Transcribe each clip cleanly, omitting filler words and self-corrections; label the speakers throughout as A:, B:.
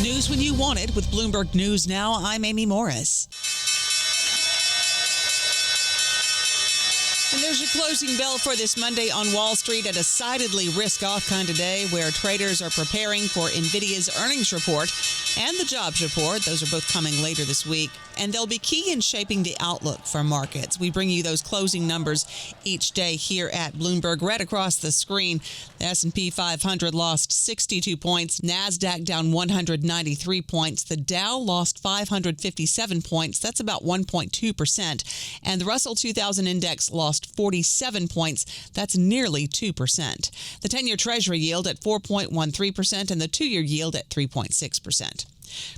A: News when you want it with Bloomberg News Now. I'm Amy Morris. And there's your closing bell for this Monday on Wall Street, a decidedly risk-off kind of day where traders are preparing for Nvidia's earnings report and the jobs report. Those are both coming later this week, and they'll be key in shaping the outlook for markets. We bring you those closing numbers each day here at Bloomberg. Right across the screen, the S&P 500 lost 62 points, NASDAQ down 193 points, the Dow lost 557 points, that's about 1.2%, and the Russell 2000 Index lost 47 points, that's nearly 2%. The 10-year Treasury yield at 4.13% and the 2-year yield at 3.6%.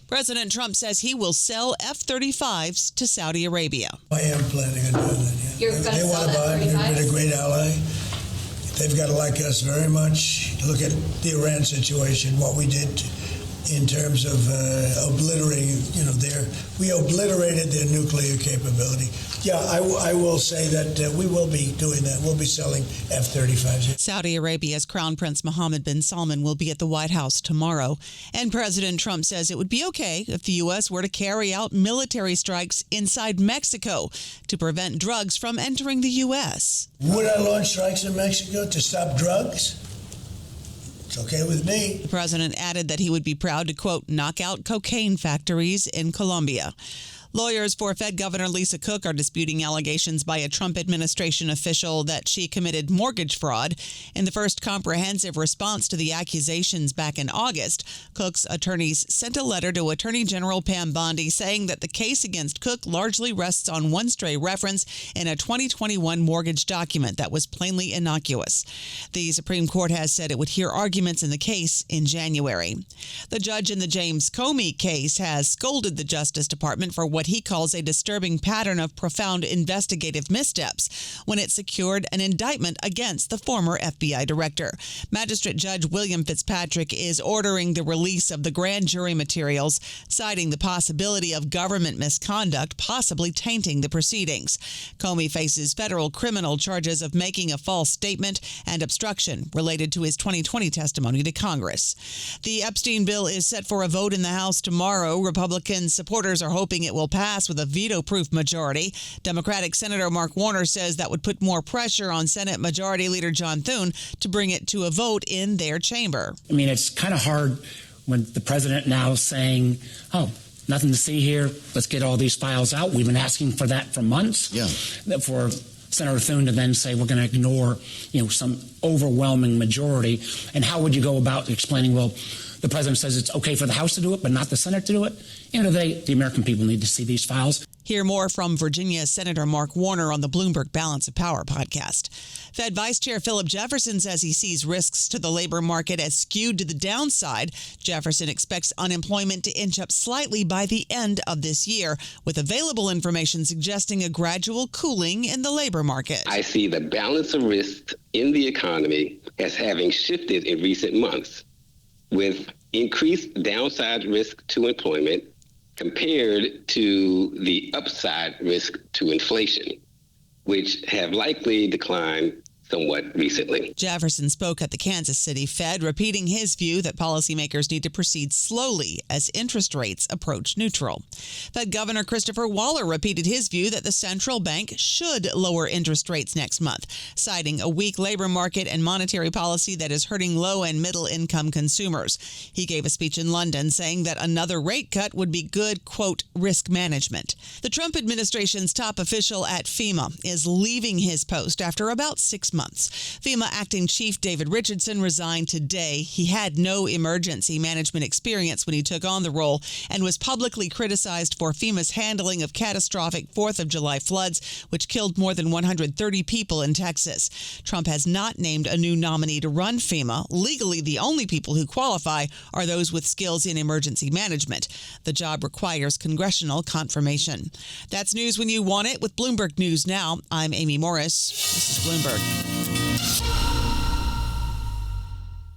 A: President Trump says he will sell F-35s to Saudi Arabia.
B: I am planning on doing that, yeah. They want to buy it. They've been a great ally. They've got to like us very much. Look at the Iran situation, what we did in terms of obliterating, we obliterated their nuclear capability. Yeah, I will say that we will be doing that. We'll be selling F-35s.
A: Saudi Arabia's Crown Prince Mohammed bin Salman will be at the White House tomorrow. And President Trump says it would be okay if the U.S. were to carry out military strikes inside Mexico to prevent drugs from entering the U.S.
B: Would I launch strikes in Mexico to stop drugs? It's okay with me.
A: The president added that he would be proud to, quote, knock out cocaine factories in Colombia. Lawyers for Fed Governor Lisa Cook are disputing allegations by a Trump administration official that she committed mortgage fraud. In the first comprehensive response to the accusations back in August, Cook's attorneys sent a letter to Attorney General Pam Bondi saying that the case against Cook largely rests on one stray reference in a 2021 mortgage document that was plainly innocuous. The Supreme Court has said it would hear arguments in the case in January. The judge in the James Comey case has scolded the Justice Department for what he calls a disturbing pattern of profound investigative missteps when it secured an indictment against the former FBI director. Magistrate Judge William Fitzpatrick is ordering the release of the grand jury materials, citing the possibility of government misconduct possibly tainting the proceedings. Comey faces federal criminal charges of making a false statement and obstruction related to his 2020 testimony to Congress. The Epstein bill is set for a vote in the House tomorrow. Republican supporters are hoping it will pass with a veto-proof majority. Democratic Senator Mark Warner says that would put more pressure on Senate Majority Leader John Thune to bring it to a vote in their chamber.
C: I mean, it's kind of hard when the president now is saying, oh, nothing to see here. Let's get all these files out. We've been asking for that for months. Yeah. For Senator Thune to then say we're going to ignore, some overwhelming majority. And how would you go about explaining, well, the president says it's okay for the House to do it, but not the Senate to do it? End of the day, the American people need to see these files.
A: Hear more from Virginia Senator Mark Warner on the Bloomberg Balance of Power podcast. Fed Vice Chair Philip Jefferson says he sees risks to the labor market as skewed to the downside. Jefferson expects unemployment to inch up slightly by the end of this year, with available information suggesting a gradual cooling in the labor market.
D: I see the balance of risk in the economy as having shifted in recent months, with increased downside risk to employment compared to the upside risk to inflation, which have likely declined somewhat recently.
A: Jefferson spoke at the Kansas City Fed, repeating his view that policymakers need to proceed slowly as interest rates approach neutral. Fed Governor Christopher Waller repeated his view that the central bank should lower interest rates next month, citing a weak labor market and monetary policy that is hurting low and middle income consumers. He gave a speech in London saying that another rate cut would be good, quote, risk management. The Trump administration's top official at FEMA is leaving his post after about 6 months. FEMA acting chief David Richardson resigned today. He had no emergency management experience when he took on the role and was publicly criticized for FEMA's handling of catastrophic 4th of July floods, which killed more than 130 people in Texas. Trump has not named a new nominee to run FEMA. Legally, the only people who qualify are those with skills in emergency management. The job requires congressional confirmation. That's news when you want it with Bloomberg News Now. I'm Amy Morris. This is Bloomberg.